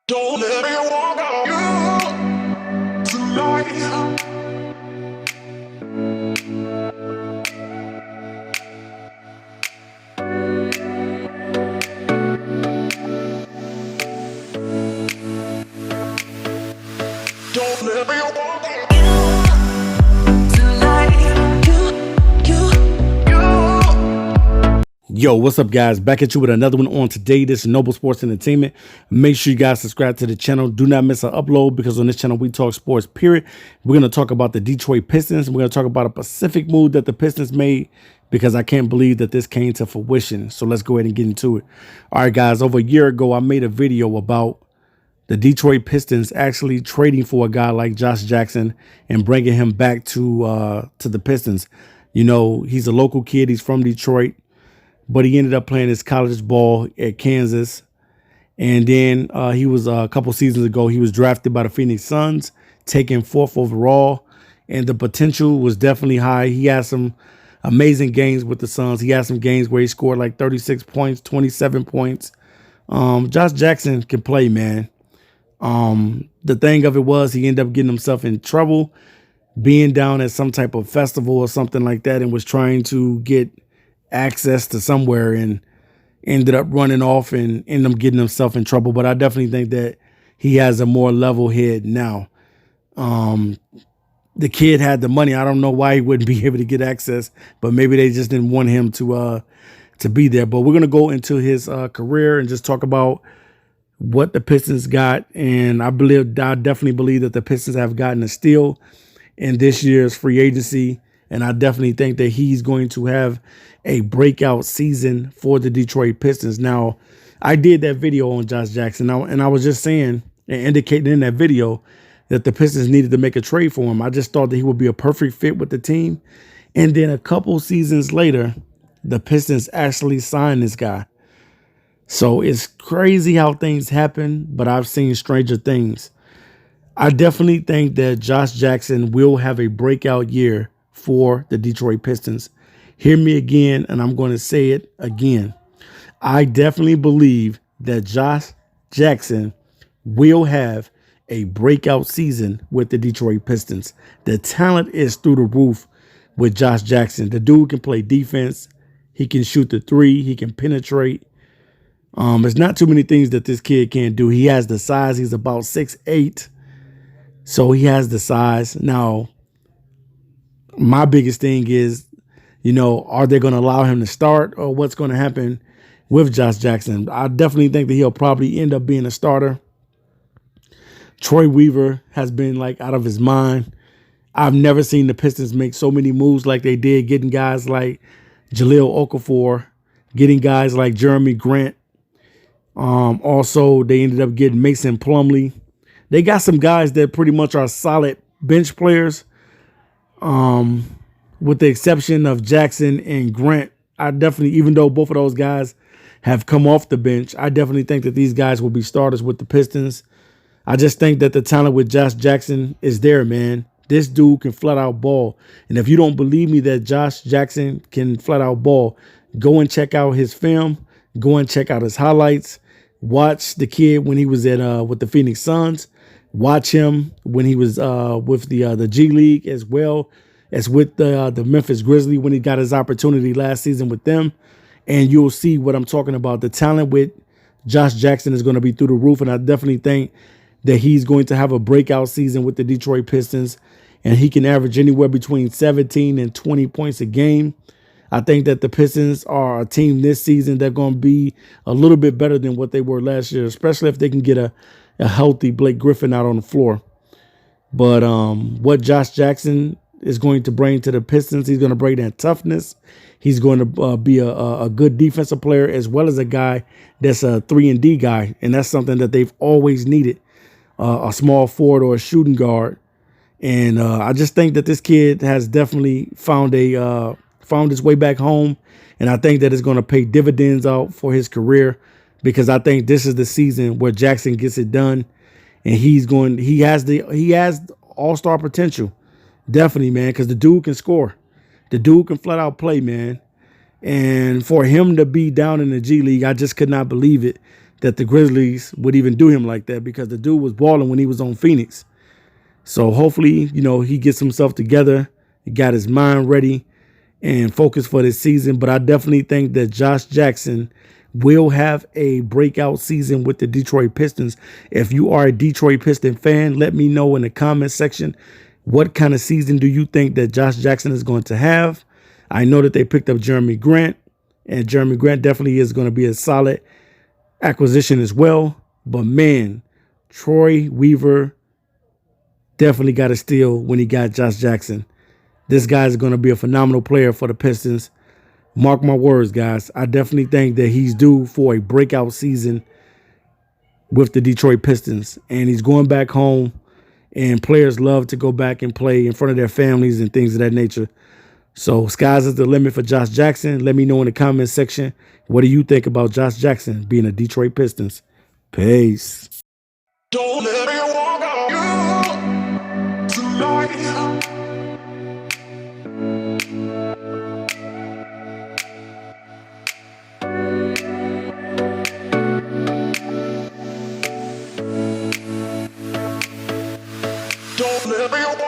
Don't let me walk on you tonight. Don't let me walk on you tonight. Yo, what's up, guys? Back at you with another one on today. This is Noble Sports Entertainment. Make sure you guys subscribe to the channel. Do not miss an upload because on this channel we talk sports, period. We're going to talk about the Detroit Pistons. We're going to talk about a specific move that the Pistons made because I can't believe that this came to fruition. So let's go ahead and get into it. All right, guys, over a year ago, I made a video about the Detroit Pistons actually trading for a guy like Josh Jackson and bringing him back to the Pistons. You know, he's a local kid. He's from Detroit, but he ended up playing his college ball at Kansas. And then he was a couple seasons ago, he was drafted by the Phoenix Suns, taken 4th overall. And the potential was definitely high. He had some amazing games with the Suns. He had some games where he scored like 36 points, 27 points. Josh Jackson can play, man. The thing of it was he ended up getting himself in trouble being down at some type of festival or something like that and was trying to get access to somewhere and ended up running off and ended up getting himself in trouble. But I definitely think that he has a more level head now. The kid had the money. I don't know why he wouldn't be able to get access, but maybe they just didn't want him to be there. But we're going to go into his career and just talk about what the Pistons got. And I definitely believe that the Pistons have gotten a steal in this year's free agency. And I definitely think that he's going to have a breakout season for the Detroit Pistons. Now, I did that video on Josh Jackson, and I was just saying and indicating in that video that the Pistons needed to make a trade for him. I just thought that he would be a perfect fit with the team. And then a couple seasons later, the Pistons actually signed this guy. So it's crazy how things happen, but I've seen stranger things. I definitely think that Josh Jackson will have a breakout year for the Detroit Pistons. Hear me again, and I'm going to say it again. I definitely believe that Josh Jackson will have a breakout season with the Detroit Pistons. The talent is through the roof with Josh Jackson. The dude can play defense. He can shoot the three. He can penetrate. There's not too many things that this kid can't do. He has the size. He's about 6'8". So he has the size. Now, my biggest thing is, you know, are they going to allow him to start or what's going to happen with Josh Jackson? I definitely think that he'll probably end up being a starter. Troy Weaver has been like out of his mind. I've never seen the Pistons make so many moves like they did, getting guys like Jahlil Okafor, getting guys like Jeremy Grant. Also, they ended up getting Mason Plumlee. They got some guys that pretty much are solid bench players. With the exception of Jackson and Grant, I definitely, even though both of those guys have come off the bench, I definitely think that these guys will be starters with the Pistons. I just think that the talent with Josh Jackson is there, man. This dude can flat out ball. And if you don't believe me that Josh Jackson can flat out ball, go and check out his film. Go and check out his highlights. Watch the kid when he was at with the Phoenix Suns. Watch him when he was with the G League as well as with the Memphis Grizzlies when he got his opportunity last season with them. And you'll see what I'm talking about. The talent with Josh Jackson is going to be through the roof. And I definitely think that he's going to have a breakout season with the Detroit Pistons. And he can average anywhere between 17 and 20 points a game. I think that the Pistons are a team this season that's going to be a little bit better than what they were last year, especially if they can get a healthy Blake Griffin out on the floor. But what Josh Jackson is going to bring to the Pistons, he's going to bring that toughness. He's going to be a good defensive player as well as a guy that's a 3-and-D guy, and that's something that they've always needed, a small forward or a shooting guard. And I just think that this kid has definitely found his way back home, and I think that it's going to pay dividends out for his career because I think this is the season where Jackson gets it done, and he has all-star potential, definitely, man, because the dude can score, the dude can flat out play, man, and for him to be down in the G League, I just could not believe it that the Grizzlies would even do him like that, because the dude was balling when he was on Phoenix. So hopefully, he gets himself together, he got his mind ready and focused for this season. But I definitely think that Josh Jackson will have a breakout season with the Detroit Pistons. If you are a Detroit Piston fan, let me know in the comment section, what kind of season do you think that Josh Jackson is going to have? I know that they picked up Jeremy Grant, and Jeremy Grant definitely is going to be a solid acquisition as well. But man, Troy Weaver definitely got a steal when he got Josh Jackson. This guy is going to be a phenomenal player for the Pistons. Mark my words, guys. I definitely think that he's due for a breakout season with the Detroit Pistons. And he's going back home, and players love to go back and play in front of their families and things of that nature. So sky's is the limit for Josh Jackson. Let me know in the comment section, what do you think about Josh Jackson being a Detroit Pistons? Peace. Don't let me walk on you tonight. Don't let me walk